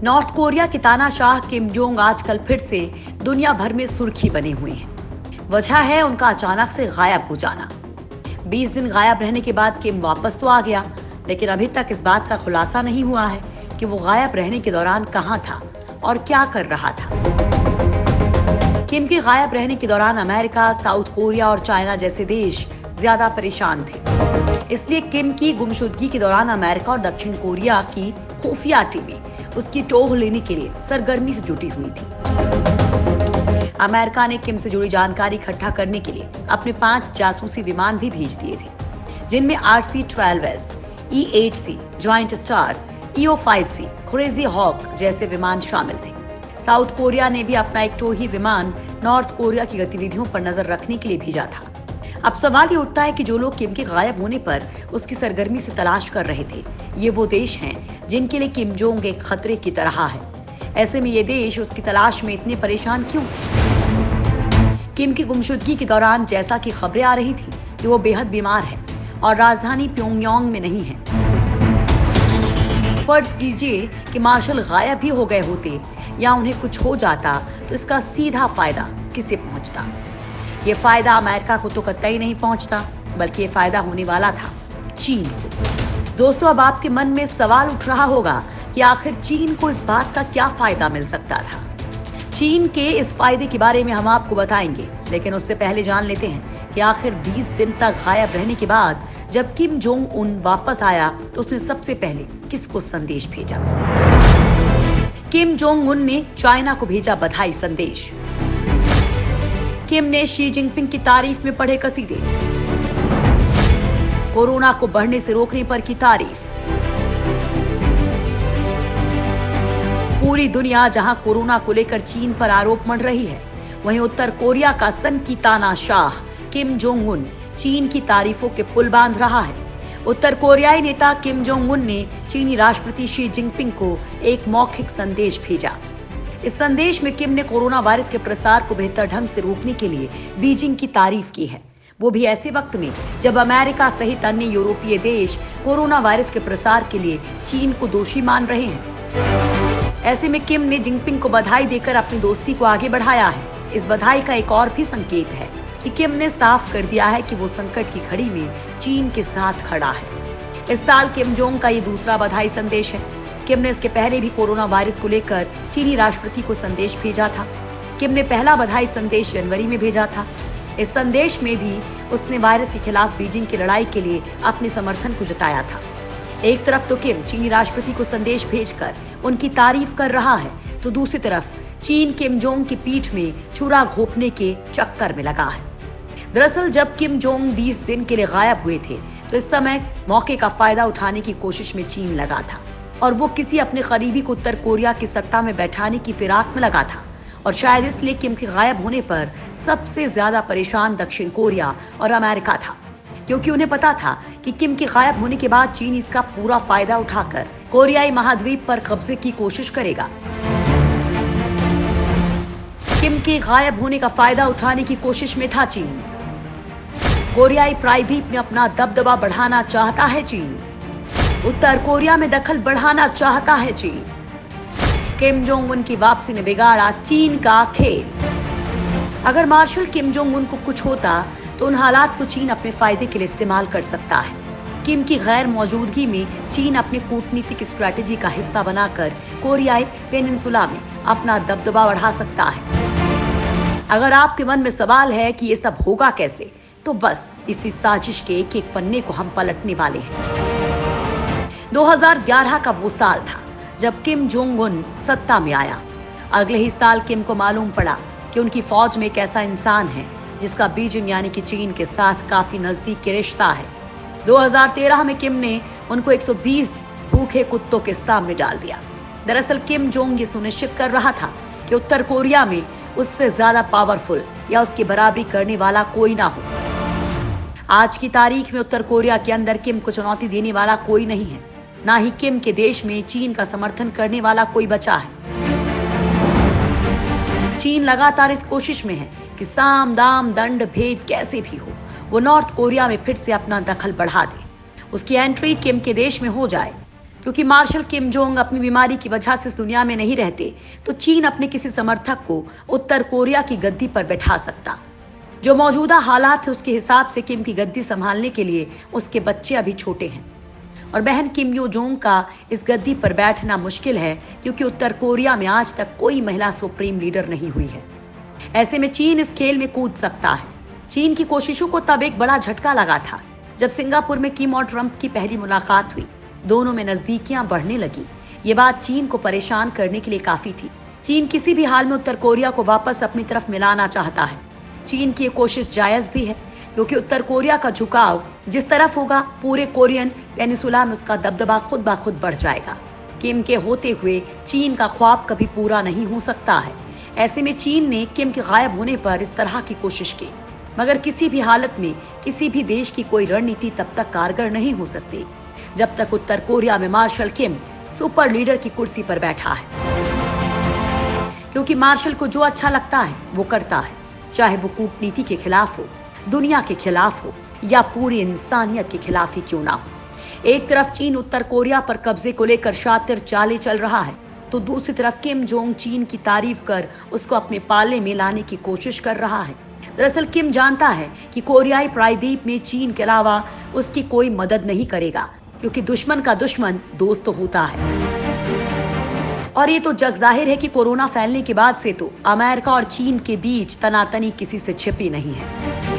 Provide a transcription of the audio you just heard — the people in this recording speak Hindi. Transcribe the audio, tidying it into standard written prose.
नॉर्थ कोरिया के तानाशाह किम जोंग आजकल फिर से दुनिया भर में सुर्खी बने हुए हैं। वजह है उनका अचानक से गायब हो जाना। 20 दिन गायब रहने के बाद किम वापस तो आ गया, लेकिन अभी तक इस बात का खुलासा नहीं हुआ है कि वो गायब रहने के दौरान कहां था और क्या कर रहा था। किम के गायब रहने के दौरान अमेरिका, साउथ कोरिया और चाइना जैसे देश ज्यादा परेशान थे। इसलिए किम की गुमशुदगी के दौरान अमेरिका और दक्षिण कोरिया की खुफिया टीमें उसकी टोह लेने के लिए सरगर्मी से जुटी हुई थी। अमेरिका ने किम से जुड़ी जानकारी इकट्ठा करने के लिए अपने 5 जासूसी विमान भी भेज दिए थे, जिनमें RC-12S, E-8C, joint stars, EO-5C, crazy hoc जैसे विमान शामिल थे। साउथ कोरिया ने भी अपना एक टोही विमान नॉर्थ कोरिया की गतिविधियों पर नजर रखने के लिए भेजा था। अब सवाल ये उठता है कि जो लोग किम के गायब होने पर उसकी सरगर्मी से तलाश कर रहे थे, ये वो देश हैं जिनके लिए किम जोंग एक खतरे की तरह है। ऐसे में ये देश उसकी तलाश में इतने परेशान क्यों थे? किम की गुमशुदगी के दौरान जैसा कि खबरें आ रही थी कि वो बेहद बीमार है और राजधानी प्योंगयांग में नहीं है। फर्ज कीजिए कि मार्शल गायब ही हो गए होते या उन्हें कुछ हो जाता, तो इसका सीधा फायदा किसे पहुंचता? ये फायदा अमेरिका को तो कतई नहीं पहुंचता, बल्कि ये फायदा होने वाला था चीन को। दोस्तों, अब आपके मन में सवाल उठ रहा होगा कि आखिर चीन को इस बात का क्या फायदा मिल सकता था। चीन के इस फायदे के बारे में हम आपको बताएंगे, लेकिन उससे पहले जान लेते हैं कि आखिर 20 दिन तक गायब रहने के बाद जब किम जोंग उन वापस आया तो उसने सबसे पहले किसको संदेश भेजा? किम जोंग उन ने चाइना को भेजा बधाई संदेश। किम ने शी जिनपिंग की तारीफ में पढ़े कसीदे। कोरोना को बढ़ने से रोकने पर की तारीफ। पूरी दुनिया जहां कोरोना को लेकर चीन पर आरोप मढ़ रही है, वहीं उत्तर कोरिया का सनकी तानाशाह किम जोंग उन चीन की तारीफों के पुल बांध रहा है। उत्तर कोरियाई नेता किम जोंग उन ने चीनी राष्ट्रपति शी जिनपिंग को एक मौखिक संदेश भेजा। इस संदेश में किम ने कोरोना वायरस के प्रसार को बेहतर ढंग से रोकने के लिए बीजिंग की तारीफ की है, वो भी ऐसे वक्त में जब अमेरिका सहित अन्य यूरोपीय देश कोरोना वायरस के प्रसार के लिए चीन को दोषी मान रहे हैं। ऐसे में किम ने जिनपिंग को बधाई देकर अपनी दोस्ती को आगे बढ़ाया है। इस बधाई का एक और भी संकेत है कि किम ने साफ कर दिया है कि वो संकट की घड़ी में चीन के साथ खड़ा है। इस साल किम जोंग का ये दूसरा बधाई संदेश है। किम ने इसके पहले भी कोरोना वायरस को लेकर चीनी राष्ट्रपति को संदेश भेजा था। किम ने पहला बधाई संदेश जनवरी में भेजा था। इस संदेश में भी उसने वायरस के खिलाफ बीजिंग की लड़ाई के लिए अपने समर्थन को जताया था। एक तरफ तो किम चीनी राष्ट्रपति को संदेश भेजकर उनकी तारीफ कर रहा है, तो दूसरी तरफ चीन किम जोंग की पीठ में छुरा घोंपने के चक्कर में लगा है। दरअसल जब किम जोंग 20 दिन के लिए गायब हुए थे, तो इस समय मौके का फायदा उठाने की कोशिश में चीन लगा था और वो किसी अपने करीबी को उत्तर कोरिया की सत्ता में बैठाने की फिराक में लगा था। और शायद इसलिए किम के गायब होने पर सबसे ज्यादा परेशान दक्षिण कोरिया और अमेरिका था, क्योंकि उन्हें पता था कि किम के गायब होने के बाद चीन इसका पूरा फायदा उठाकर कोरियाई महाद्वीप पर कब्जे की कोशिश करेगा। किम के गायब होने का फायदा उठाने की कोशिश में था चीन। कोरियाई प्रायद्वीप में अपना दबदबा बढ़ाना चाहता है चीन। उत्तर कोरिया में दखल बढ़ाना चाहता है चीन। किम जोंग उन की वापसी ने बिगाड़ा चीन का खेल। अगर मार्शल किम जोंग उन को कुछ होता तो उन हालात को चीन अपने फायदे के लिए इस्तेमाल कर सकता है। किम की गैर मौजूदगी में चीन अपने कूटनीतिक स्ट्रैटेजी का हिस्सा बनाकर कोरियाई पेनिनसुला में अपना दबदबा बढ़ा सकता है। अगर आपके मन में सवाल है कि ये सब होगा कैसे, तो बस इसी साजिश के एक एक पन्ने को हम पलटने वाले हैं। 2011 का वो साल था जब किम जोंग उन सत्ता में आया। अगले ही साल किम को मालूम पड़ा कि उनकी फौज में एक ऐसा इंसान है जिसका बीजिंग यानी कि चीन के साथ काफी नजदीकी रिश्ता है। 2013 में किम ने उनको 120 भूखे कुत्तों के सामने डाल दिया। दरअसल किम जोंग ये सुनिश्चित कर रहा था कि उत्तर कोरिया में उससे ज्यादा पावरफुल या उसकी बराबरी करने वाला कोई ना हो। आज की तारीख में उत्तर कोरिया के अंदर किम को चुनौती देने वाला कोई नहीं है, ना ही किम के देश में चीन का समर्थन करने वाला कोई बचा है। चीन लगातार इस कोशिश में है कि साम दाम दंड भेद कैसे भी हो वो नॉर्थ कोरिया में फिर से अपना दखल बढ़ा दे, उसकी एंट्री किम के देश में हो जाए। क्योंकि मार्शल किम जोंग अपनी बीमारी की वजह से इस दुनिया में नहीं रहते तो चीन अपने किसी समर्थक को उत्तर कोरिया की गद्दी पर बैठा सकता। जो मौजूदा हालात है उसके हिसाब से किम की गद्दी संभालने के लिए उसके बच्चे अभी छोटे हैं और बहन किम यो जोंग का इस गद्दी पर बैठना मुश्किल है, क्योंकि उत्तर कोरिया में आज तक कोई महिला सुप्रीम लीडर नहीं हुई है। ऐसे में चीन इस खेल में कूद सकता है। चीन की कोशिशों को तब एक बड़ा झटका लगा था जब सिंगापुर में किम और ट्रंप की पहली मुलाकात हुई। दोनों में नजदीकियां बढ़ने लगी। ये बात चीन को परेशान करने के लिए काफी थी। चीन किसी भी हाल में उत्तर कोरिया को वापस अपनी तरफ मिलाना चाहता है। चीन की ये कोशिश जायज भी है, क्योंकि उत्तर कोरिया का झुकाव जिस तरफ होगा पूरे कोरियन पेनिसुला में उसका दबदबा खुद ब खुद बढ़ जाएगा। किम के होते हुए चीन का ख्वाब कभी पूरा नहीं हो सकता है। ऐसे में चीन ने किम के गायब होने पर इस तरह की कोशिश की, मगर किसी भी हालत में किसी भी देश की कोई रणनीति तब तक कारगर नहीं हो सकती जब तक उत्तर कोरिया में मार्शल किम सुपर लीडर की कुर्सी पर बैठा है। क्योंकि मार्शल को जो अच्छा लगता है वो करता है, चाहे वो कूटनीति के खिलाफ हो, दुनिया के खिलाफ हो या पूरी इंसानियत के खिलाफ ही क्यों ना हो। एक तरफ चीन उत्तर कोरिया पर कब्जे को लेकर शातिर चालें चल रहा है, तो दूसरी तरफ किम जोंग चीन की तारीफ कर उसको अपने पाले में लाने की कोशिश कर रहा है। दरअसल किम जानता है कि कोरियाई प्रायद्वीप में चीन के अलावा उसकी कोई मदद नहीं करेगा, क्योंकि दुश्मन का दुश्मन दोस्त होता है। और ये तो जग जाहिर है कि कोरोना फैलने के बाद से तो अमेरिका और चीन के बीच तनातनी किसी से छिपी नहीं है।